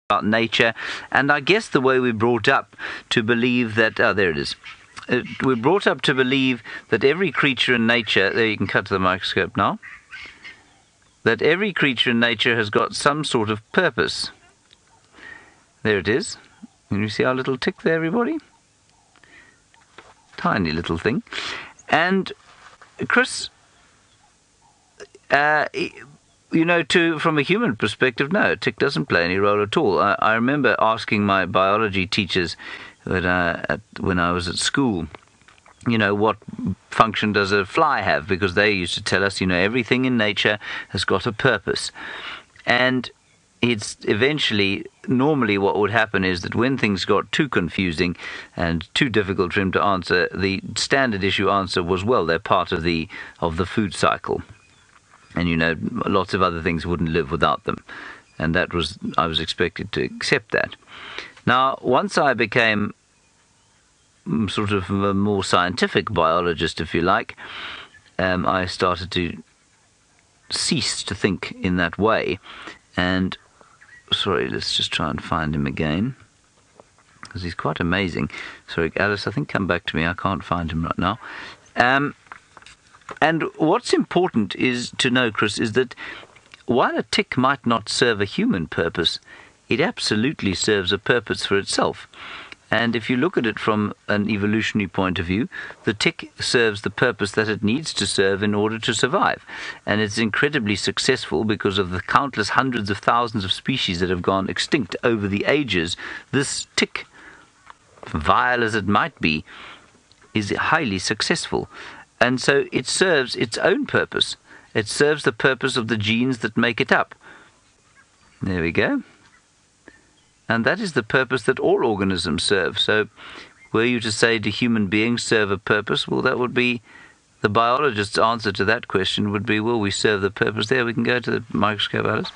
about nature, and I guess the way we're brought up to believe that, there it is. We're brought up to believe that every creature in nature, there you can cut to the microscope now, that every creature in nature has got some sort of purpose. There it is. Can you see our little tick there, everybody? Tiny little thing. And Chris, from a human perspective, no, a tick doesn't play any role at all. I remember asking my biology teachers when I was at school, what function does a fly have? Because they used to tell us, everything in nature has got a purpose. And it's eventually, normally what would happen is that when things got too confusing and too difficult for him to answer, the standard issue answer was, well, they're part of the food cycle. And, lots of other things wouldn't live without them. And I was expected to accept that. Now, once I became sort of a more scientific biologist, if you like, I started to cease to think in that way. And, sorry, let's just try and find him again, because he's quite amazing. Sorry, Alice, I think come back to me. I can't find him right now. And what's important is to know, Chris, is that while a tick might not serve a human purpose, it absolutely serves a purpose for itself. And if you look at it from an evolutionary point of view, the tick serves the purpose that it needs to serve in order to survive. And it's incredibly successful because of the countless hundreds of thousands of species that have gone extinct over the ages. This tick, vile as it might be, is highly successful. And so it serves its own purpose. It serves the purpose of the genes that make it up. There we go. And that is the purpose that all organisms serve. So were you to say, do human beings serve a purpose? Well, that would be, the biologist's answer to that question would be, well, we serve the purpose. There, we can go to the microscope, Alice.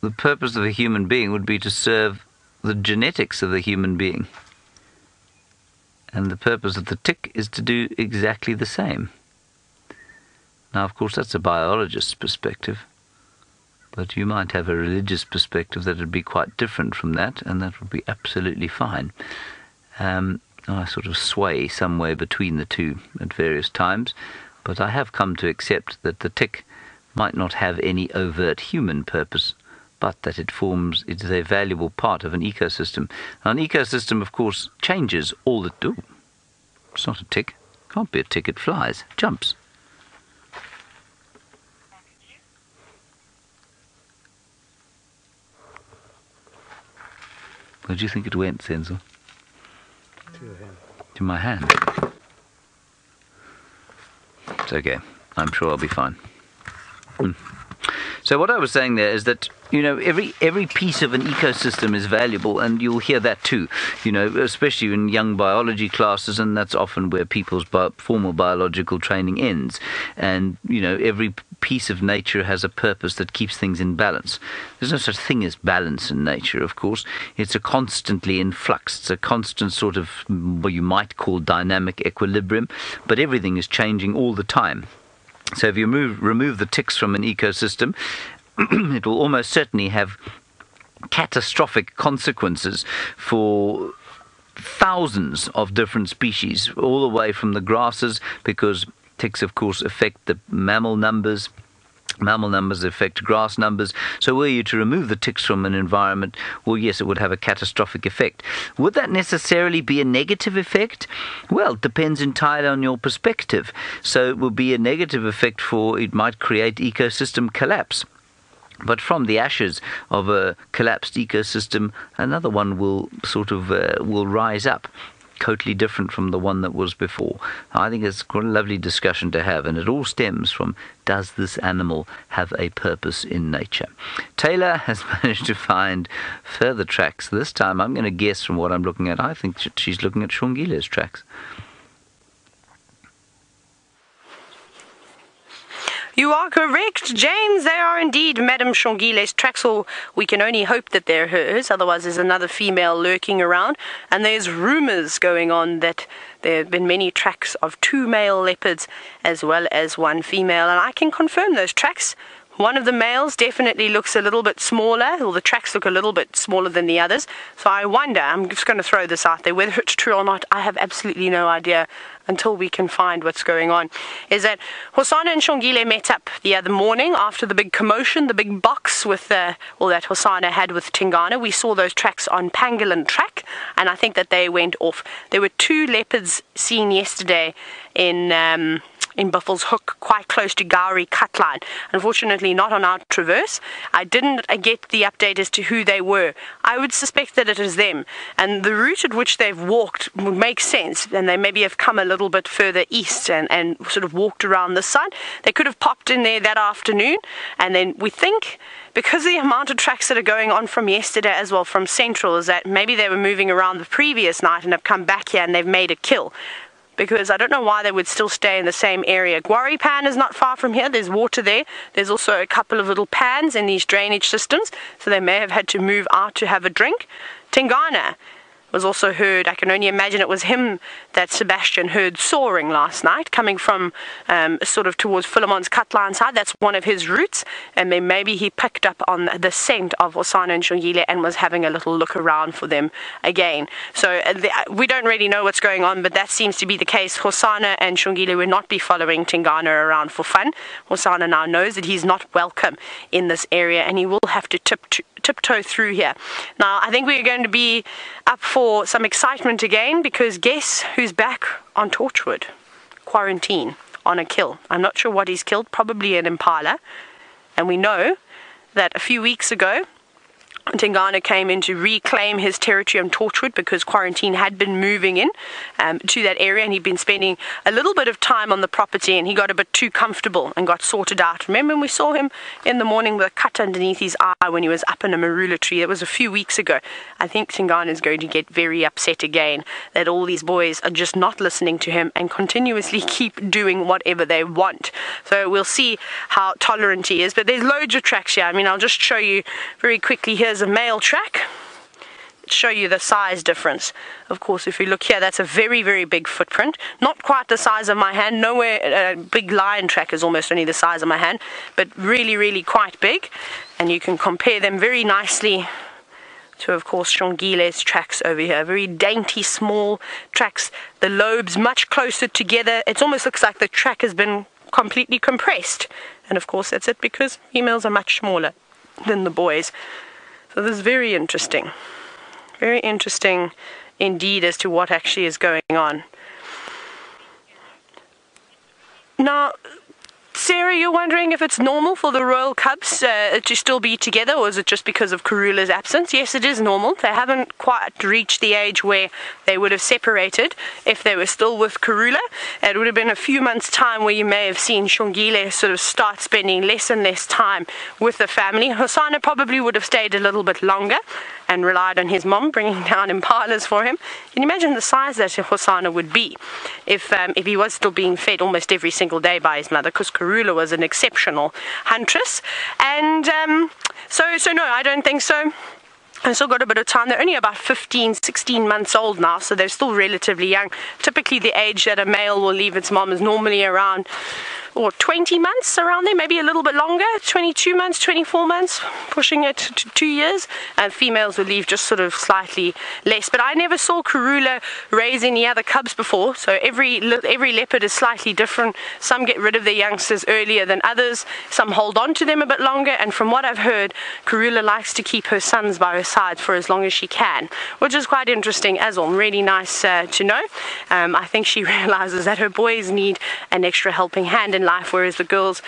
The purpose of a human being would be to serve the genetics of the human being. And the purpose of the tick is to do exactly the same. Now, of course, that's a biologist's perspective. But you might have a religious perspective that would be quite different from that, and that would be absolutely fine. I sort of sway somewhere between the two at various times, but I have come to accept that the tick might not have any overt human purpose, but that it is a valuable part of an ecosystem. Now, an ecosystem, of course, changes all the time. It's not a tick. Can't be a tick. It flies, jumps. Where do you think it went, Senzo? To your hand. To my hand. It's okay. I'm sure I'll be fine. So what I was saying there is that, every piece of an ecosystem is valuable, and you'll hear that too, especially in young biology classes, and that's often where people's formal biological training ends. And, every piece of nature has a purpose that keeps things in balance. There's no such thing as balance in nature, of course. It's a constantly in flux. It's a constant sort of what you might call dynamic equilibrium, but everything is changing all the time. So if you remove the ticks from an ecosystem, it will almost certainly have catastrophic consequences for thousands of different species, all the way from the grasses, because ticks, of course, affect the mammal numbers. Mammal numbers affect grass numbers. So were you to remove the ticks from an environment, well, yes, it would have a catastrophic effect. Would that necessarily be a negative effect? Well, it depends entirely on your perspective. So it will be a negative effect it might create ecosystem collapse. But from the ashes of a collapsed ecosystem, another one will will rise up, totally different from the one that was before. I think it's quite a lovely discussion to have, and it all stems from, does this animal have a purpose in nature? Tayla has managed to find further tracks. This time I'm going to guess from what I'm looking at, I think she's looking at Shongile's tracks. You are correct, James. They are indeed Madame Shongile's tracks, or we can only hope that they're hers. Otherwise, there's another female lurking around. And there's rumours going on that there have been many tracks of 2 male leopards as well as 1 female. And I can confirm those tracks. One of the males definitely looks a little bit smaller, or the tracks look a little bit smaller than the others. So I wonder, I'm just going to throw this out there, whether it's true or not, I have absolutely no idea until we can find what's going on, is that Hosana and Shongile met up the other morning after the big commotion, the big box with that Hosana had with Tingana. We saw those tracks on Pangolin Track, and I think that they went off. There were 2 leopards seen yesterday in Buffalo's Hook, quite close to Gowrie Cutline. Unfortunately, not on our traverse. I didn't get the update as to who they were. I would suspect that it is them. And the route at which they've walked would make sense. And they maybe have come a little bit further east and sort of walked around this side. They could have popped in there that afternoon. And then we think, because of the amount of tracks that are going on from yesterday as well, from Central, is that maybe they were moving around the previous night and have come back here and they've made a kill. Because I don't know why they would still stay in the same area. Gwarri Pan is not far from here. There's water there. There's also a couple of little pans in these drainage systems, so they may have had to move out to have a drink. Tingana was also heard. I can only imagine it was him that Sebastian heard soaring last night, coming from sort of towards Philemon's Cutline side. That's one of his routes, and then maybe he picked up on the scent of Hosana and Shongile and was having a little look around for them again. So we don't really know what's going on, but that seems to be the case. Hosana and Shongile will not be following Tingana around for fun. Hosana now knows that he's not welcome in this area, and he will have to tiptoe through here. Now, I think we're going to be up for some excitement again, because guess who's back on Torchwood? Quarantine on a kill. I'm not sure what he's killed, probably an impala. And we know that a few weeks ago, Tingana came in to reclaim his territory on Torchwood because Quarantine had been moving in to that area, and he'd been spending a little bit of time on the property, and he got a bit too comfortable and got sorted out. Remember when we saw him in the morning with a cut underneath his eye when he was up in a marula tree? It was a few weeks ago. I think Tingana is going to get very upset again that all these boys are just not listening to him and continuously keep doing whatever they want. So we'll see how tolerant he is. But there's loads of tracks here. I mean, I'll just show you very quickly. Here's a male track. Show you the size difference. Of course, if you look here, that's a very, very big footprint. Not quite the size of my hand. Nowhere, a big lion track is almost only the size of my hand, but really, really quite big. And you can compare them very nicely to, of course, Shongile's tracks over here. Very dainty, small tracks. The lobes much closer together. It almost looks like the track has been completely compressed. And of course, that's it because females are much smaller than the boys. So this is very interesting. Very interesting indeed as to what actually is going on. Now, Sarah, you're wondering if it's normal for the royal cubs to still be together, or is it just because of Karula's absence? Yes, it is normal. They haven't quite reached the age where they would have separated if they were still with Karula. It would have been a few months' time where you may have seen Shongile sort of start spending less and less time with the family. Hosana probably would have stayed a little bit longer and relied on his mom bringing down impalas for him. Can you imagine the size that Hosana would be if he was still being fed almost every single day by his mother, because Karula was an exceptional huntress. And so no, I don't think so. I've still got a bit of time. They're only about 15, 16 months old now, so they're still relatively young. Typically the age that a male will leave its mom is normally around 20 months, around there, maybe a little bit longer, 22 months, 24 months, pushing it to 2 years. And females will leave just sort of slightly less. But I never saw Karula raise any other cubs before, so every leopard is slightly different. Some get rid of their youngsters earlier than others, some hold on to them a bit longer, and from what I've heard, Karula likes to keep her sons by her side for as long as she can, which is quite interesting as well. Really nice to know. I think she realizes that her boys need an extra helping hand in life, whereas the girls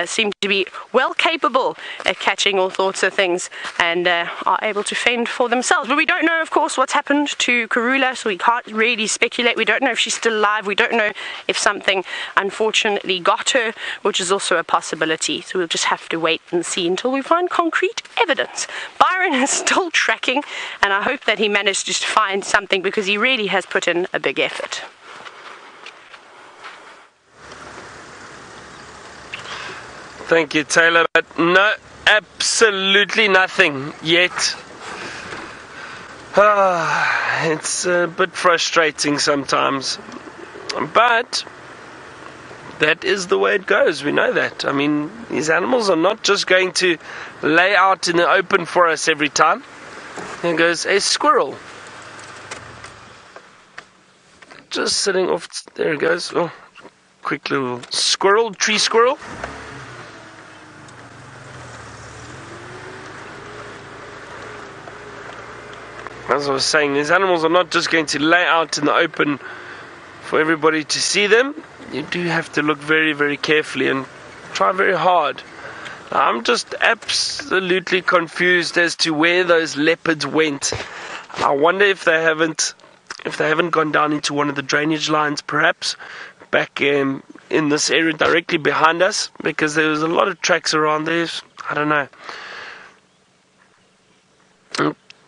seem to be well capable at catching all sorts of things and are able to fend for themselves. But we don't know, of course, what's happened to Karula, so we can't really speculate. We don't know if she's still alive. We don't know if something unfortunately got her, which is also a possibility. So we'll just have to wait and see until we find concrete evidence. Byron is still tracking, and I hope that he managed to find something, because he really has put in a big effort. Thank you, Tayla, but no, absolutely nothing yet. It's a bit frustrating sometimes, but that is the way it goes. We know that. I mean, these animals are not just going to lay out in the open for us every time. There goes a squirrel. Just sitting off. There it goes. Oh, quick little squirrel, tree squirrel. As I was saying, these animals are not just going to lay out in the open for everybody to see them. You do have to look very, very carefully and try very hard. I'm just absolutely confused as to where those leopards went. I wonder if they haven't gone down into one of the drainage lines, perhaps back in this area directly behind us, because there was a lot of tracks around there. I don't know.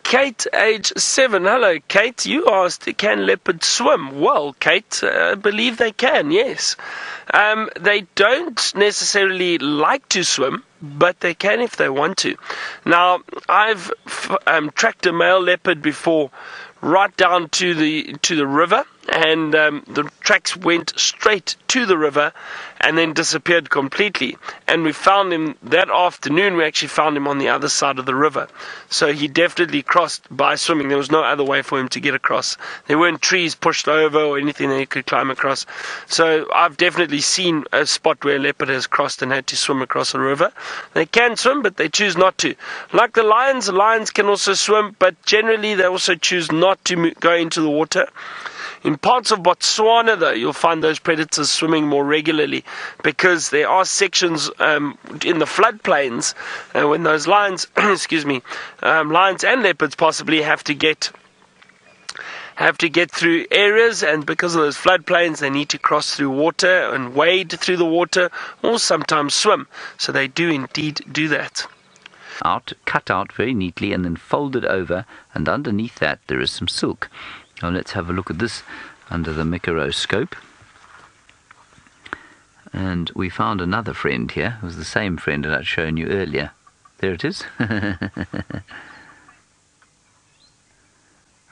Kate, age 7. Hello, Kate. You asked, can leopards swim? Well, Kate, I believe they can, yes. They don't necessarily like to swim, but they can if they want to. Now, I've tracked a male leopard before right down to the river, and the tracks went straight to the river and then disappeared completely. And we found him that afternoon. We actually found him on the other side of the river. So he definitely crossed by swimming. There was no other way for him to get across. There weren't trees pushed over or anything that he could climb across. So I've definitely seen a spot where a leopard has crossed and had to swim across a river. They can swim, but they choose not to. Like the lions can also swim, but generally they also choose not to go into the water. In parts of Botswana, though, you'll find those predators swimming more regularly, because there are sections in the floodplains when those lions, lions and leopards possibly have to get through areas, and because of those floodplains, they need to cross through water and wade through the water, or sometimes swim. So they do indeed do that. Cut out very neatly and then folded over, and underneath that there is some silk. Now let's have a look at this under the microscope. And we found another friend here. It was the same friend that I'd shown you earlier. There it is.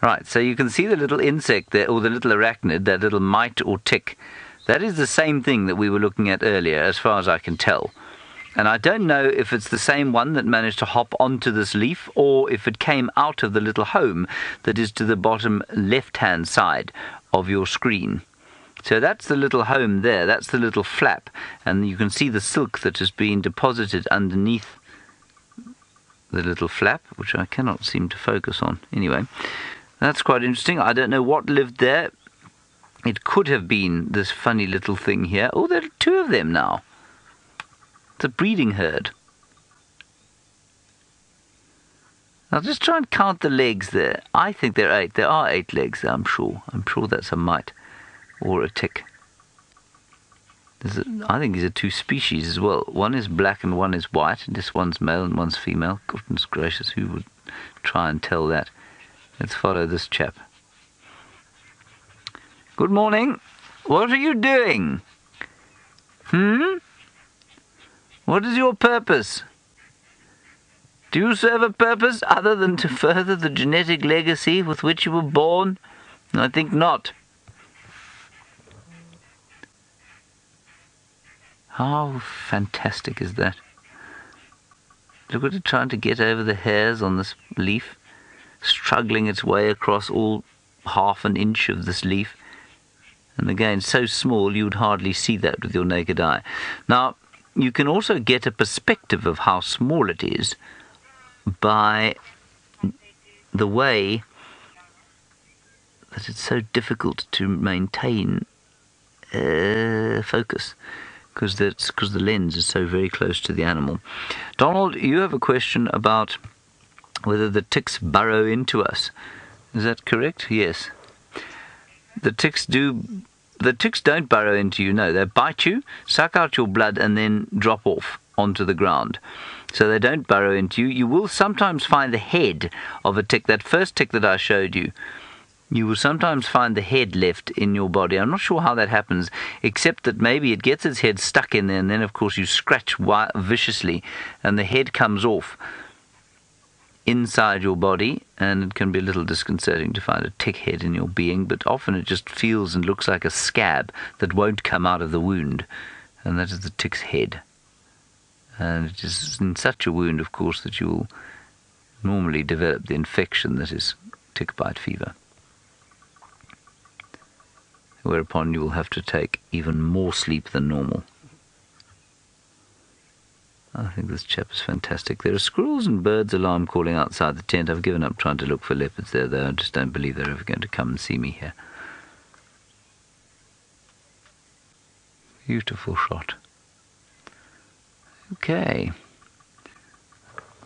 Right, so you can see the little insect there, or the little arachnid, that little mite or tick. That is the same thing that we were looking at earlier, as far as I can tell. And I don't know if it's the same one that managed to hop onto this leaf, or if it came out of the little home that is to the bottom left-hand side of your screen. So that's the little home there, that's the little flap, and you can see the silk that has been deposited underneath the little flap, which I cannot seem to focus on. Anyway, that's quite interesting. I don't know what lived there. It could have been this funny little thing here. Oh, there are 2 of them now. The breeding herd. I'll just try and count the legs there. I think there are 8. There are 8 legs there, I'm sure. I'm sure that's a mite or a tick. I think these are 2 species as well. One is black and one is white. This one's male and one's female. Goodness gracious, who would try and tell that? Let's follow this chap. Good morning. What are you doing? What is your purpose? Do you serve a purpose other than to further the genetic legacy with which you were born? I think not. How fantastic is that? Look at it trying to get over the hairs on this leaf, struggling its way across all half an inch of this leaf. And again, so small you would hardly see that with your naked eye. Now, you can also get a perspective of how small it is by the way that it's so difficult to maintain focus, because the lens is so very close to the animal. Donald, you have a question about whether the ticks burrow into us. Is that correct? Yes. The ticks don't burrow into you, no. They bite you, suck out your blood, and then drop off onto the ground. So they don't burrow into you. You will sometimes find the head of a tick. That first tick that I showed you, you will sometimes find the head left in your body. I'm not sure how that happens, except that maybe it gets its head stuck in there, and then, of course, you scratch viciously, and the head comes off. inside your body, and it can be a little disconcerting to find a tick head in your being, but often it just feels and looks like a scab that won't come out of the wound, and that is the tick's head. And it is in such a wound, of course, that you will normally develop the infection that is tick bite fever, whereupon you will have to take even more sleep than normal. I think this chap is fantastic. There are squirrels and birds alarm calling outside the tent. I've given up trying to look for leopards there, though. I just don't believe they're ever going to come and see me here. Beautiful shot. Okay.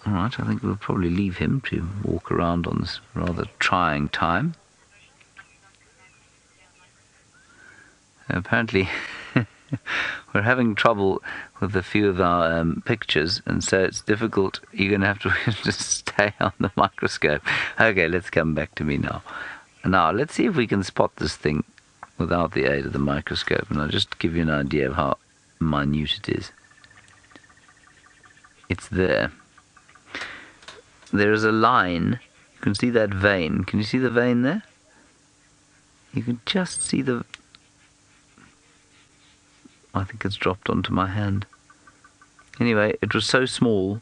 Alright, I think we'll probably leave him to walk around on this rather trying time. Apparently we're having trouble with a few of our pictures, and so it's difficult. You're going to have to just stay on the microscope. Okay, let's come back to me now. Now, let's see if we can spot this thing without the aid of the microscope, and I'll just give you an idea of how minute it is. It's there. There is a line. You can see that vein. Can you see the vein there? You can just see the... I think it's dropped onto my hand. Anyway, it was so small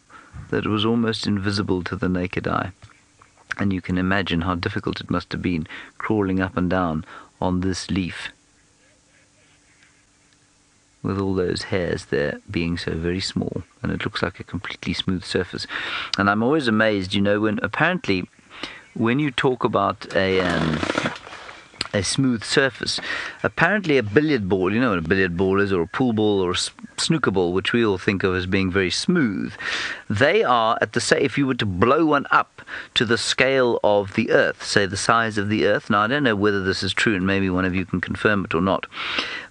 that it was almost invisible to the naked eye. And you can imagine how difficult it must have been crawling up and down on this leaf, with all those hairs there being so very small, and it looks like a completely smooth surface. And I'm always amazed, you know, when you talk about a smooth surface, apparently a billiard ball, you know what a billiard ball is, or a pool ball, or a snooker ball, which we all think of as being very smooth, they are at the same, if you were to blow one up to the scale of the earth, say the size of the earth, now I don't know whether this is true, and maybe one of you can confirm it or not,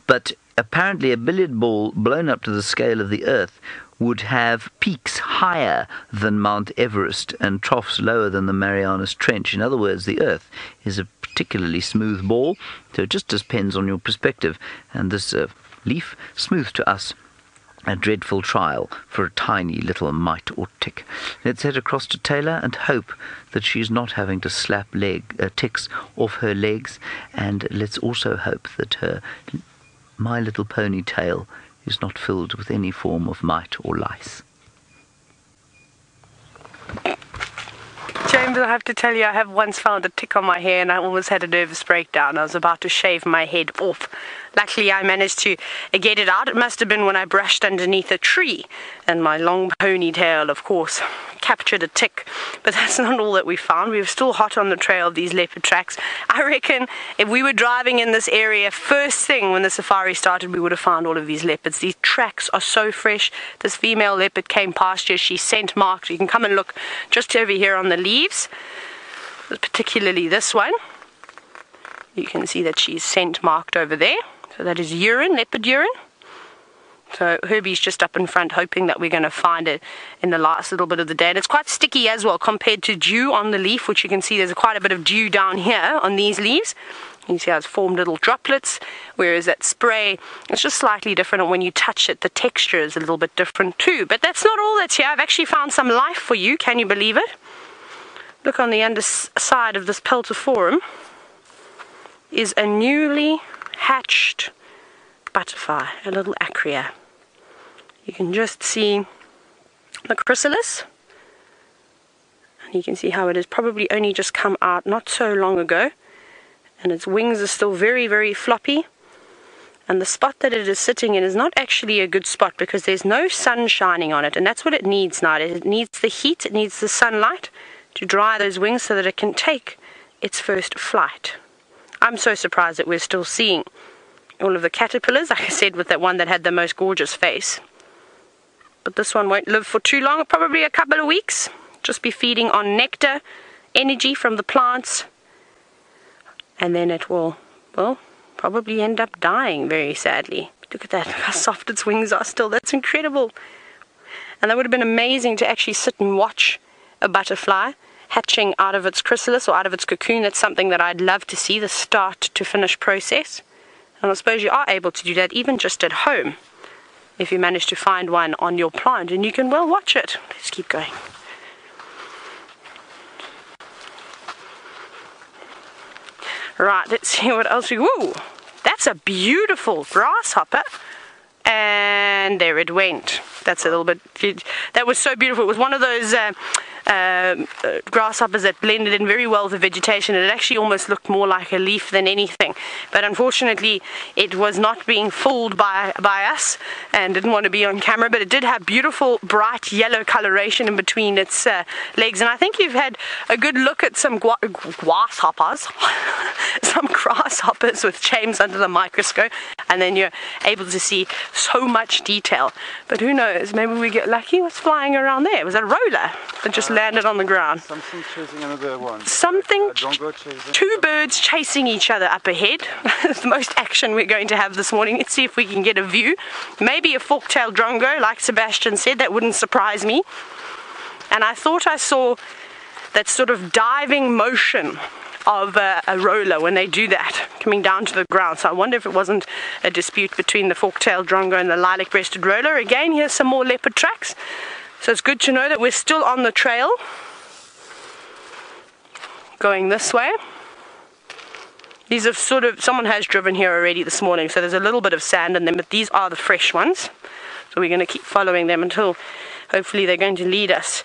but apparently a billiard ball blown up to the scale of the earth would have peaks higher than Mount Everest and troughs lower than the Marianas Trench. In other words, the earth is a particularly smooth ball, so it just depends on your perspective. And this leaf, smooth to us, a dreadful trial for a tiny little mite or tick. Let's head across to Tayla and hope that she's not having to slap ticks off her legs, and let's also hope that her My Little Pony tail is not filled with any form of mite or lice. James, I have to tell you, I have once found a tick on my hair and I almost had a nervous breakdown. I was about to shave my head off. Luckily, I managed to get it out. It must have been when I brushed underneath a tree, and my long ponytail, of course, captured a tick. But that's not all that we found. We were still hot on the trail of these leopard tracks. I reckon if we were driving in this area first thing when the safari started, we would have found all of these leopards. These tracks are so fresh. This female leopard came past here. She's scent marked. You can come and look just over here on the leaves, particularly this one. You can see that she's scent marked over there. So that is urine, leopard urine. So Herbie's just up in front hoping that we're going to find it in the last little bit of the day. And it's quite sticky as well compared to dew on the leaf, which you can see there's quite a bit of dew down here on these leaves. You can see how it's formed little droplets, whereas that spray, it's just slightly different. And when you touch it, the texture is a little bit different too. But that's not all that's here. I've actually found some life for you. Can you believe it? Look, on the underside of this peltiforum is a newly hatched butterfly, a little acria. You can just see the chrysalis, and you can see how it has probably only just come out not so long ago, and its wings are still very, very floppy, and the spot that it is sitting in is not actually a good spot because there's no sun shining on it, and that's what it needs now. It needs the heat, it needs the sunlight to dry those wings so that it can take its first flight. I'm so surprised that we're still seeing all of the caterpillars, like I said, with that one that had the most gorgeous face. But this one won't live for too long, probably a couple of weeks. Just be feeding on nectar, energy from the plants, and then it will, well, probably end up dying very sadly. Look at that, how soft its wings are still. That's incredible. And that would have been amazing to actually sit and watch a butterfly hatching out of its chrysalis or out of its cocoon. That's something that I'd love to see, the start to finish process. And I suppose you are able to do that even just at home if you manage to find one on your plant, and you can well watch it. Let's keep going. Right, let's see what else we... Woo! That's a beautiful grasshopper. And there it went. That's a little bit... That was so beautiful. It was one of those grasshoppers that blended in very well with the vegetation. It actually almost looked more like a leaf than anything. But unfortunately, it was not being fooled by us and didn't want to be on camera. But it did have beautiful, bright yellow coloration in between its legs. And I think you've had a good look at some grasshoppers. Some grasshoppers with James under the microscope. And then you're able to see so much detail. But who knows? Maybe we get lucky. What's flying around there? Was that a roller that just landed on the ground? Something chasing another one. Something, chasing. two birds chasing each other up ahead. It's the most action we're going to have this morning. Let's see if we can get a view. Maybe a fork-tailed drongo, like Sebastian said. That wouldn't surprise me. And I thought I saw that sort of diving motion of a roller when they do that, coming down to the ground. So I wonder if it wasn't a dispute between the fork-tailed drongo and the lilac-breasted roller. Again, here's some more leopard tracks. So it's good to know that we're still on the trail, going this way. These are sort of, someone has driven here already this morning, so there's a little bit of sand in them, but these are the fresh ones. So we're going to keep following them until hopefully they're going to lead us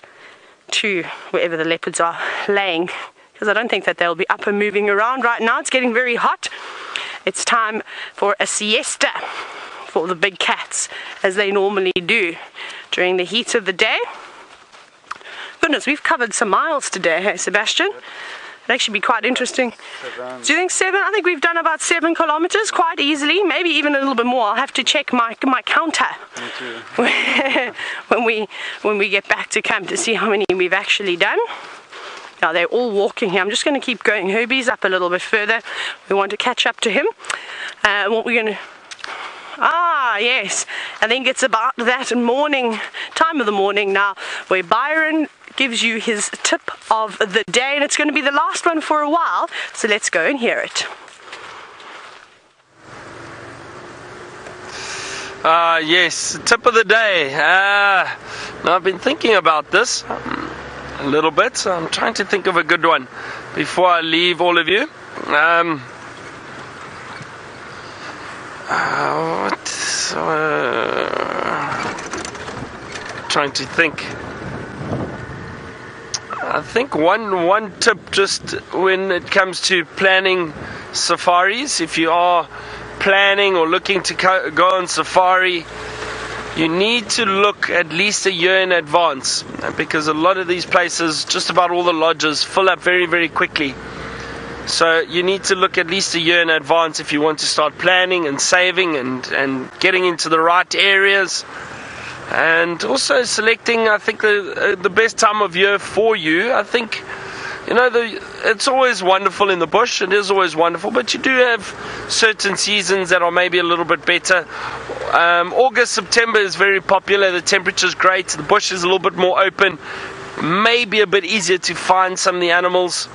to wherever the leopards are laying. Because I don't think that they'll be up and moving around right now. It's getting very hot. It's time for a siesta for the big cats, as they normally do during the heat of the day. Goodness, we've covered some miles today, hey Sebastian? It'd actually be quite interesting. 7. Do you think 7? I think we've done about 7 kilometers quite easily, maybe even a little bit more. I'll have to check my counter Me too. when we get back to camp to see how many we've actually done. Now they're all walking here. I'm just going to keep going. Herbie's up a little bit further. We want to catch up to him. What we're going to... Ah, yes. I think it's about that morning, time of the morning now, where Byron gives you his tip of the day. And it's going to be the last one for a while. So let's go and hear it. Yes, tip of the day. Now I've been thinking about this a little bit, so I'm trying to think of a good one before I leave all of you. Trying to think. I think one tip just when it comes to planning safaris, if you are planning or looking to go on safari, you need to look at least a year in advance, because a lot of these places, just about all the lodges, fill up very, very quickly. So you need to look at least a year in advance if you want to start planning and saving and getting into the right areas. And also selecting, I think, the best time of year for you. I think, you know, it's always wonderful in the bush. It is always wonderful, but you do have certain seasons that are maybe a little bit better. August, September is very popular. The temperature's great. The bush is a little bit more open. Maybe a bit easier to find some of the animals.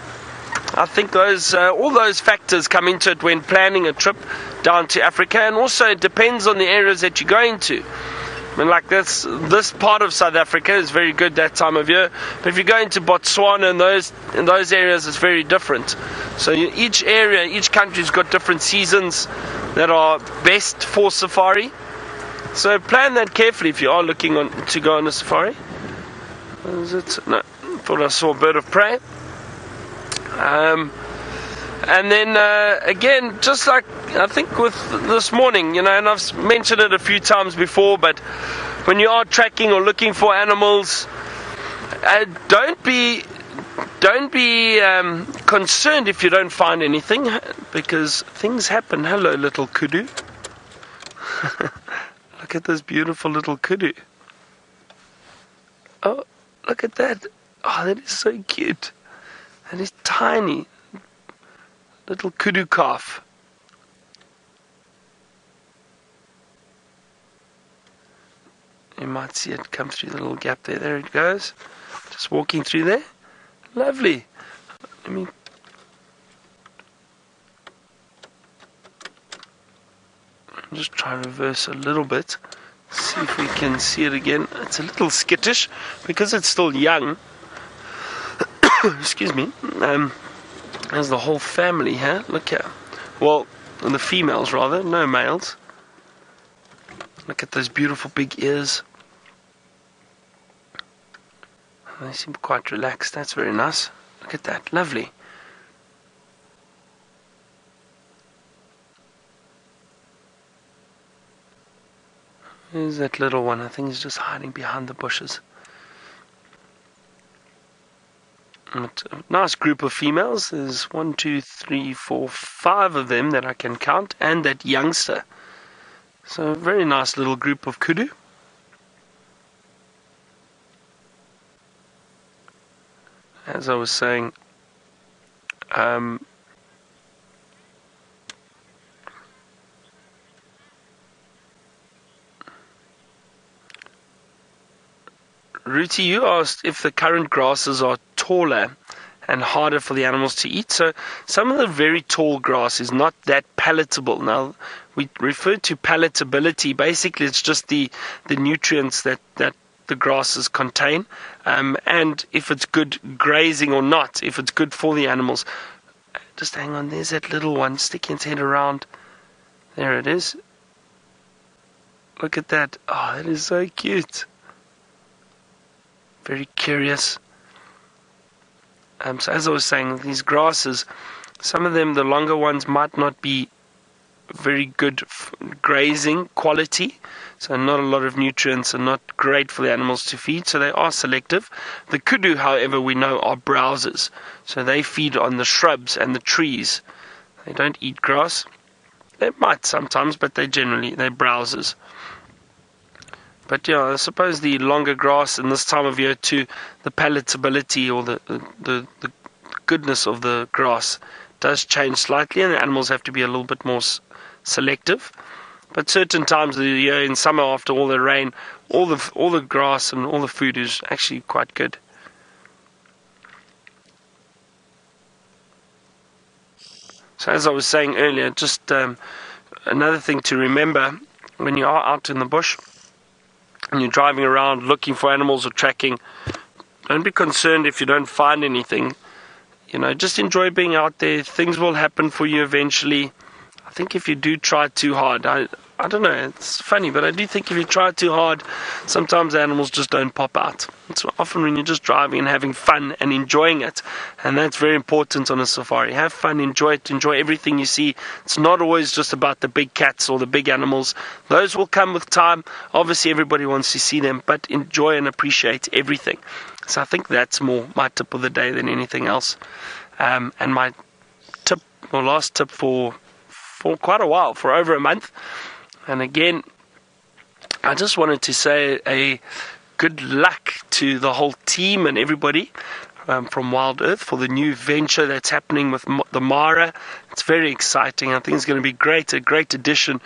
I think all those factors come into it when planning a trip down to Africa, and also it depends on the areas that you're going to. I mean, like this part of South Africa is very good that time of year, but if you're going to Botswana and in those areas, it's very different. So each area, each country's got different seasons that are best for safari. So plan that carefully if you are looking to go on a safari. What is it? No, I thought I saw a bird of prey. And then again, just like I think with this morning, you know, and I've mentioned it a few times before, but when you are tracking or looking for animals, don't be concerned if you don't find anything, because things happen. Hello, little Kudu. Look at this beautiful little Kudu. Oh, look at that. Oh, that is so cute. That is tiny. Little Kudu calf. You might see it come through the little gap there. There it goes. Just walking through there. Lovely. Let me... just try and reverse a little bit. See if we can see it again. It's a little skittish because it's still young. Excuse me. There's the whole family here. Look here. Well, the females rather, no males. Look at those beautiful big ears. They seem quite relaxed. That's very nice. Look at that. Lovely. There's that little one. I think he's just hiding behind the bushes. A nice group of females. There's 1, 2, 3, 4, 5 of them that I can count, and that youngster. So a very nice little group of kudu. As I was saying, Ruti, you asked if the current grasses are taller and harder for the animals to eat. So some of the very tall grass is not that palatable. Now, we refer to palatability. Basically, it's just the nutrients that the grasses contain, and if it's good grazing or not, if it's good for the animals. Just hang on, there's that little one sticking its head around. There it is. Look at that. Oh, that is so cute. Very curious. So as I was saying, these grasses, some of them, the longer ones, might not be very good grazing quality, so not a lot of nutrients and not great for the animals to feed, so they are selective. The kudu, however, we know are browsers, so they feed on the shrubs and the trees. They don't eat grass. They might sometimes, but they're browsers. But yeah, I suppose the longer grass in this time of year too, the palatability or the goodness of the grass does change slightly, and the animals have to be a little bit more selective. But certain times of the year, in summer after all the rain, all the grass and all the food is actually quite good. So as I was saying earlier, just another thing to remember when you are out in the bush and you're driving around looking for animals or tracking, don't be concerned if you don't find anything. You know, just enjoy being out there. Things will happen for you eventually. I think if you do try too hard, I don't know, it's funny, but I do think if you try too hard, sometimes animals just don't pop out. It's often when you're just driving and having fun and enjoying it, and that's very important on a safari. Have fun, enjoy it, enjoy everything you see. It's not always just about the big cats or the big animals. Those will come with time. Obviously, everybody wants to see them, but enjoy and appreciate everything. So I think that's more my tip of the day than anything else. And my tip, or last tip for quite a while, for over a month. And again, I just wanted to say a good luck to the whole team and everybody from Wild Earth for the new venture that's happening with the Mara. It's very exciting. I think it's going to be a great addition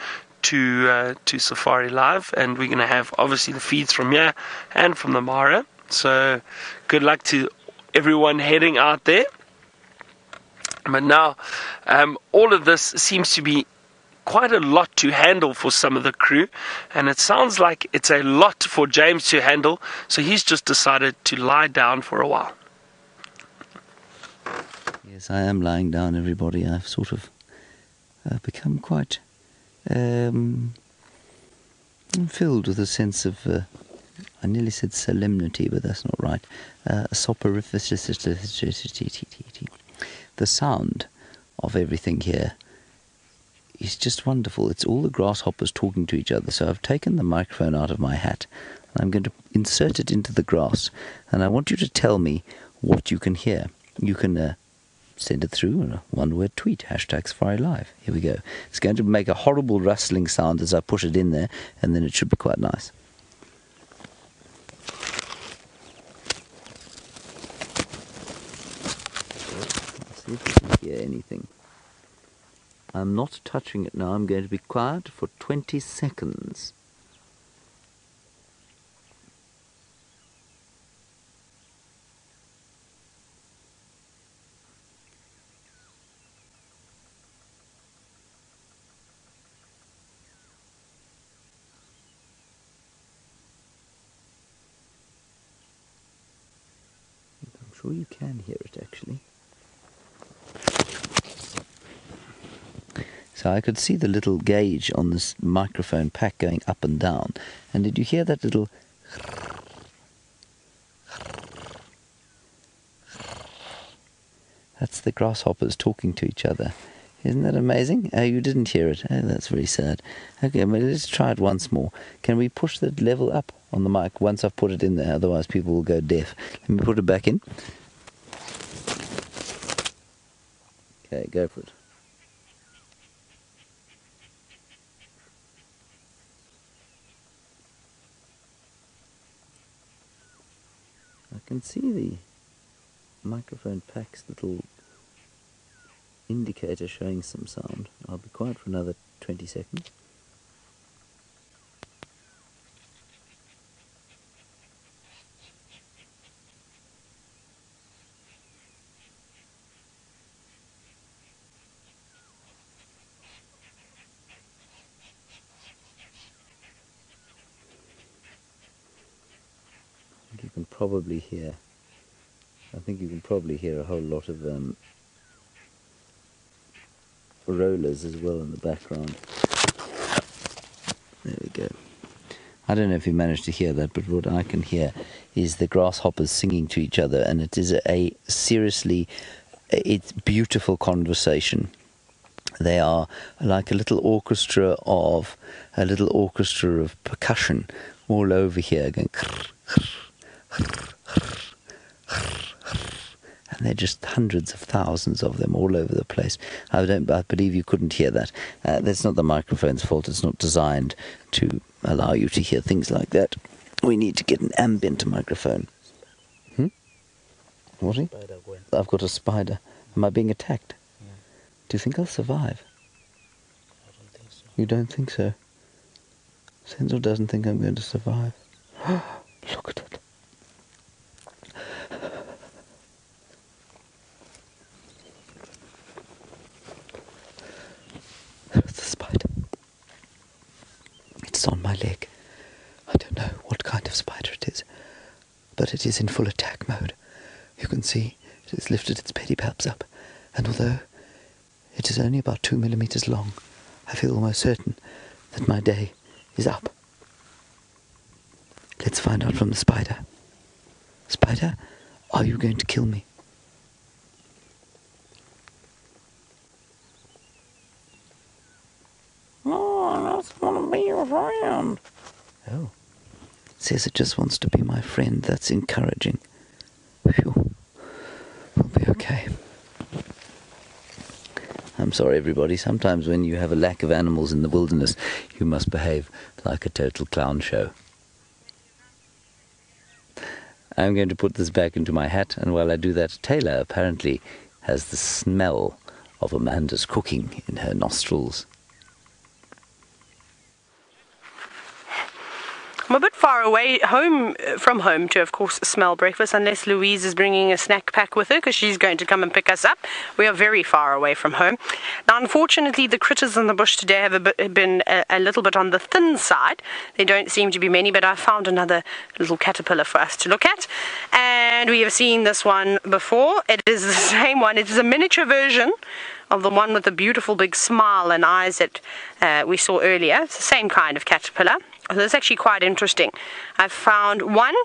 to Safari Live, and we're going to have obviously the feeds from here and from the Mara. So good luck to everyone heading out there. But now, all of this seems to be quite a lot to handle for some of the crew, and it sounds like it's a lot for James to handle, so he's just decided to lie down for a while. Yes, I am lying down, everybody. I've sort of become quite filled with a sense of, I nearly said solemnity, but that's not right, soporificity. The sound of everything here is just wonderful. It's all the grasshoppers talking to each other. So I've taken the microphone out of my hat and I'm going to insert it into the grass, and I want you to tell me what you can hear. You can send it through in a one-word tweet, #SafariLive. Here we go. It's going to make a horrible rustling sound as I push it in there, and then it should be quite nice. Let's see if we can hear anything. I'm not touching it now. I'm going to be quiet for 20 seconds. I'm sure you can hear it, actually. So I could see the little gauge on this microphone pack going up and down. And did you hear that little... That's the grasshoppers talking to each other. Isn't that amazing? Oh, you didn't hear it. Oh, that's very sad. Okay, well, let's try it once more. Can we push the level up on the mic once I've put it in there? Otherwise people will go deaf. Let me put it back in. Okay, go for it. I can see the microphone pack's little indicator showing some sound. I'll be quiet for another 20 seconds. You can probably hear, I think you can probably hear a whole lot of rollers as well in the background. There we go. I don't know if you managed to hear that, but what I can hear is the grasshoppers singing to each other, and it is a seriously, it's beautiful conversation. They are like a little orchestra of percussion all over here going. And they're just hundreds of thousands of them all over the place. I believe you couldn't hear that. That's not the microphone's fault. It's not designed to allow you to hear things like that. We need to get an ambient microphone. What? I've got a spider. Am I being attacked? Yeah. Do you think I'll survive? I don't think so. You don't think so? Senzo doesn't think I'm going to survive. Look at it. There's the spider. It's on my leg. I don't know what kind of spider it is, but it is in full attack mode. You can see it has lifted its pedipalps up, and although it is only about 2 millimeters long, I feel almost certain that my day is up. Let's find out from the spider. Spider, are you going to kill me? Oh, I just want to be your friend. Oh, it says it just wants to be my friend. That's encouraging. Phew. We'll be okay. I'm sorry, everybody. Sometimes when you have a lack of animals in the wilderness, you must behave like a total clown show. I'm going to put this back into my hat, and while I do that, Tayla apparently has the smell of Amanda's cooking in her nostrils. I'm a bit far away from home to, of course, smell breakfast, unless Louise is bringing a snack pack with her, because she's going to come and pick us up. We are very far away from home. Now, unfortunately, the critters in the bush today have been a little bit on the thin side. There don't seem to be many, but I found another little caterpillar for us to look at. And we have seen this one before. It is the same one. It is a miniature version of the one with the beautiful big smile and eyes that we saw earlier. It's the same kind of caterpillar. So that's actually quite interesting. I've found one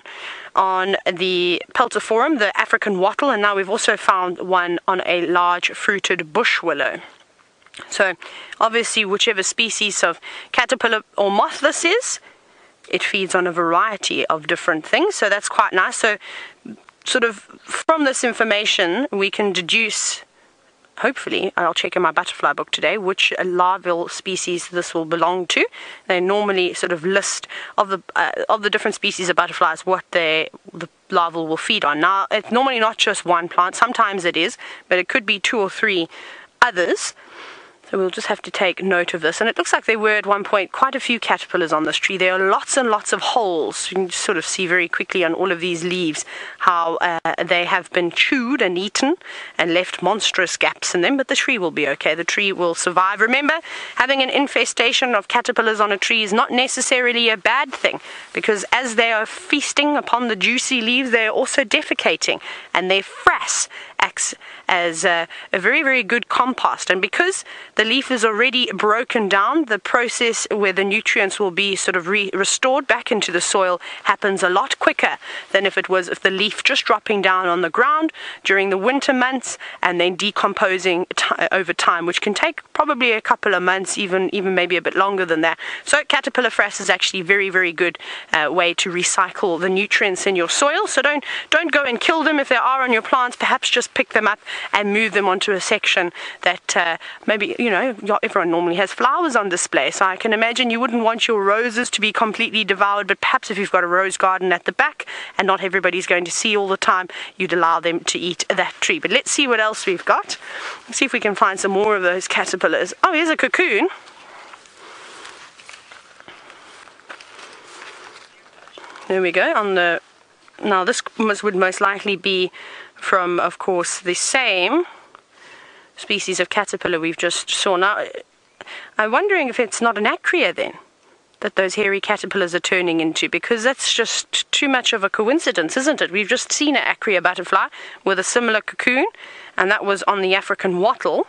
on the Peltiforum, the African wattle, and now we've also found one on a large fruited bush willow. So obviously whichever species of caterpillar or moth this is, it feeds on a variety of different things, so that's quite nice. So sort of from this information we can deduce, hopefully, I'll check in my butterfly book today, which larval species this will belong to. They normally sort of list of the different species of butterflies what the larval will feed on. Now, it's normally not just one plant. Sometimes it is, but it could be 2 or 3 others. So we'll just have to take note of this. And it looks like there were at one point quite a few caterpillars on this tree. There are lots and lots of holes. You can just sort of see very quickly on all of these leaves how they have been chewed and eaten and left monstrous gaps in them. But the tree will be okay. The tree will survive. Remember, having an infestation of caterpillars on a tree is not necessarily a bad thing, because as they are feasting upon the juicy leaves, they are also defecating, and their frass acts as a very, very good compost. And because the leaf is already broken down, the process where the nutrients will be sort of restored back into the soil happens a lot quicker than if the leaf just dropping down on the ground during the winter months and then decomposing over time, which can take probably a couple of months, even maybe a bit longer than that. So caterpillar frass is actually a very, very good way to recycle the nutrients in your soil. So don't go and kill them if they are on your plants. Perhaps just pick them up and move them onto a section that maybe, everyone normally has flowers on display. So I can imagine you wouldn't want your roses to be completely devoured, but perhaps if you've got a rose garden at the back and not everybody's going to see all the time, you'd allow them to eat that tree. But let's see what else we've got. Let's see if we can find some more of those caterpillars. Oh, here's a cocoon. There we go. Now this would most likely be from, of course, the same species of caterpillar we've just saw. Now, I'm wondering if it's not an acria then that those hairy caterpillars are turning into, because that's just too much of a coincidence, isn't it? We've just seen an acria butterfly with a similar cocoon, and that was on the African wattle.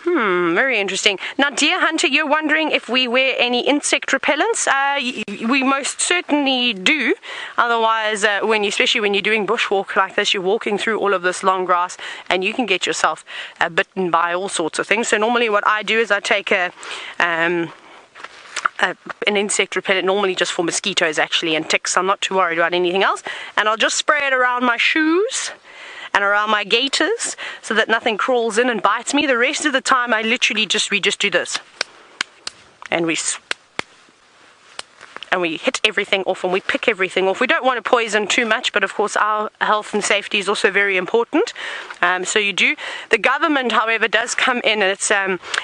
Very interesting. Now, deer hunter, you're wondering if we wear any insect repellents. We most certainly do. Otherwise, especially when you're doing bushwalk like this, you're walking through all of this long grass and you can get yourself bitten by all sorts of things. So normally what I do is I take an insect repellent, normally just for mosquitoes actually and ticks. I'm not too worried about anything else. And I'll just spray it around my shoes and around my gaiters so that nothing crawls in and bites me. The rest of the time we just do this. And we hit everything off and we pick everything off. We don't want to poison too much, but of course our health and safety is also very important. So you do. The government, however, does come in, and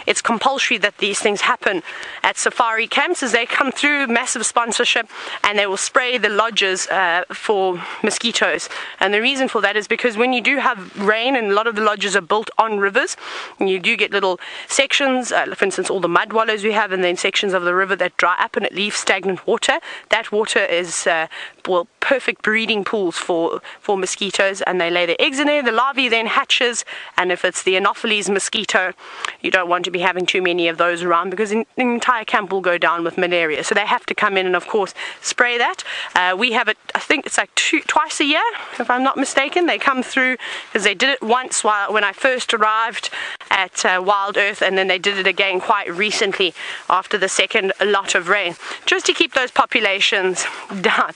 it's compulsory that these things happen at safari camps as they come through, massive sponsorship, and they will spray the lodges for mosquitoes. And the reason for that is because when you do have rain, and a lot of the lodges are built on rivers, and you do get little sections, for instance, all the mud wallows we have, and then sections of the river that dry up and it leaves stagnant water. That water is perfect breeding pools for mosquitoes, and they lay their eggs in there. The larvae then hatches, and if it's the Anopheles mosquito, you don't want to be having too many of those around because the entire camp will go down with malaria. So they have to come in and of course spray that. We have it, I think it's like twice a year, if I'm not mistaken. They come through because they did it once when I first arrived at Wild Earth, and then they did it again quite recently after the second lot of rain, just to keep those populations down.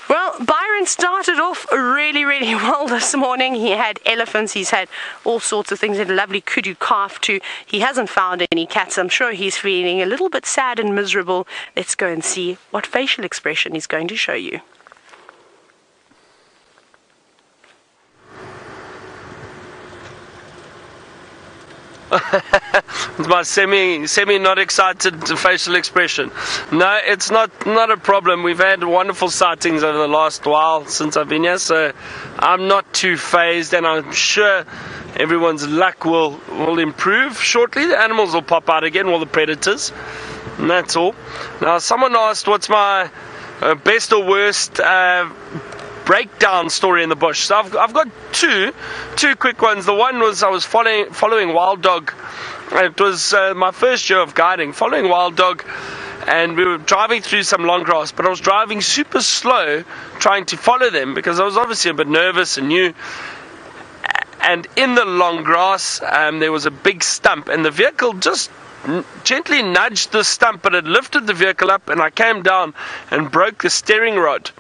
Well, Byron started off really, really well this morning. He had elephants, he's had all sorts of things, he had a lovely kudu calf too. He hasn't found any cats. I'm sure he's feeling a little bit sad and miserable. Let's go and see what facial expression he's going to show you. It's my semi not excited facial expression. No, it's not a problem. We've had wonderful sightings over the last while since I've been here, so I'm not too phased, and I'm sure everyone's luck will improve shortly. The animals will pop out again, all the predators, and that's all. Now, someone asked what's my best or worst breakdown story in the bush. So I've got two quick ones. The one was I was following wild dog. It was my first year of guiding, following wild dog, and we were driving through some long grass, but I was driving super slow trying to follow them because I was obviously a bit nervous and new. And in the long grass there was a big stump, and the vehicle just gently nudged the stump, but it lifted the vehicle up, and I came down and broke the steering rod.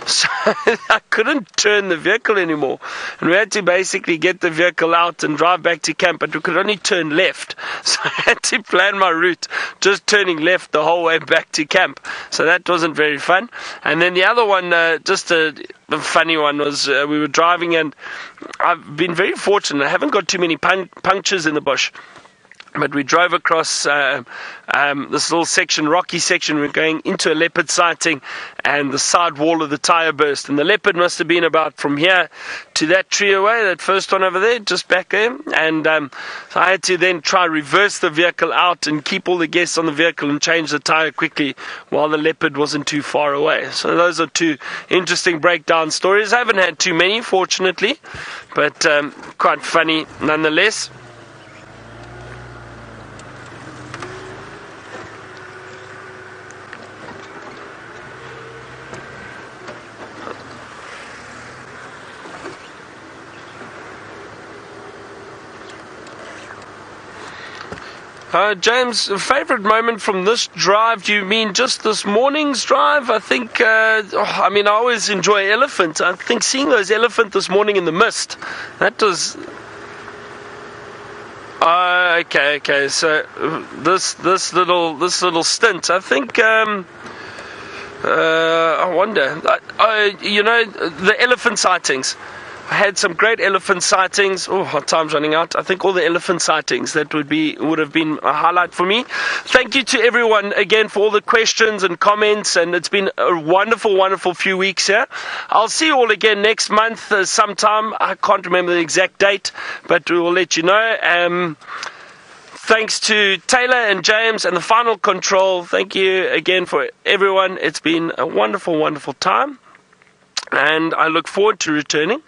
So I couldn't turn the vehicle anymore, and we had to basically get the vehicle out and drive back to camp, but we could only turn left. So I had to plan my route just turning left the whole way back to camp. So that wasn't very fun. And then the other one, just a funny one, was we were driving, and I've been very fortunate. I haven't got too many punctures in the bush. But we drove across this little section, rocky section. We're going into a leopard sighting, and the side wall of the tire burst. And the leopard must have been about from here to that tree away, that first one over there, just back there. And so I had to then try reverse the vehicle out and keep all the guests on the vehicle and change the tire quickly while the leopard wasn't too far away. So those are two interesting breakdown stories. I haven't had too many, fortunately, but quite funny nonetheless. James, favourite moment from this drive? Do you mean just this morning's drive? I think, I always enjoy elephants. I think seeing those elephants this morning in the mist, that was... Okay. So this little stint, I think. I wonder. The elephant sightings. I had some great elephant sightings. Our time's running out. I think all the elephant sightings, that would have been a highlight for me. Thank you to everyone again for all the questions and comments, and it's been a wonderful few weeks here. I'll see you all again next month sometime. I can't remember the exact date, but we will let you know. Thanks to Tayla and James and the final control. Thank you again for everyone. It's been a wonderful time. And I look forward to returning,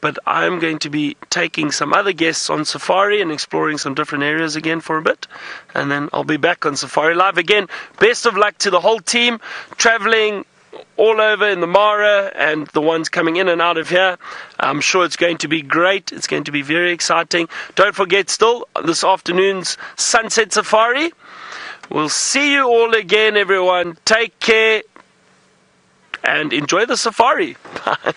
but I'm going to be taking some other guests on safari and exploring some different areas again for a bit, and then I'll be back on Safari Live again. Best of luck to the whole team traveling all over in the Mara and the ones coming in and out of here. I'm sure it's going to be great. It's going to be very exciting. Don't forget still this afternoon's Sunset Safari. We'll see you all again, everyone. Take care and enjoy the safari. Bye.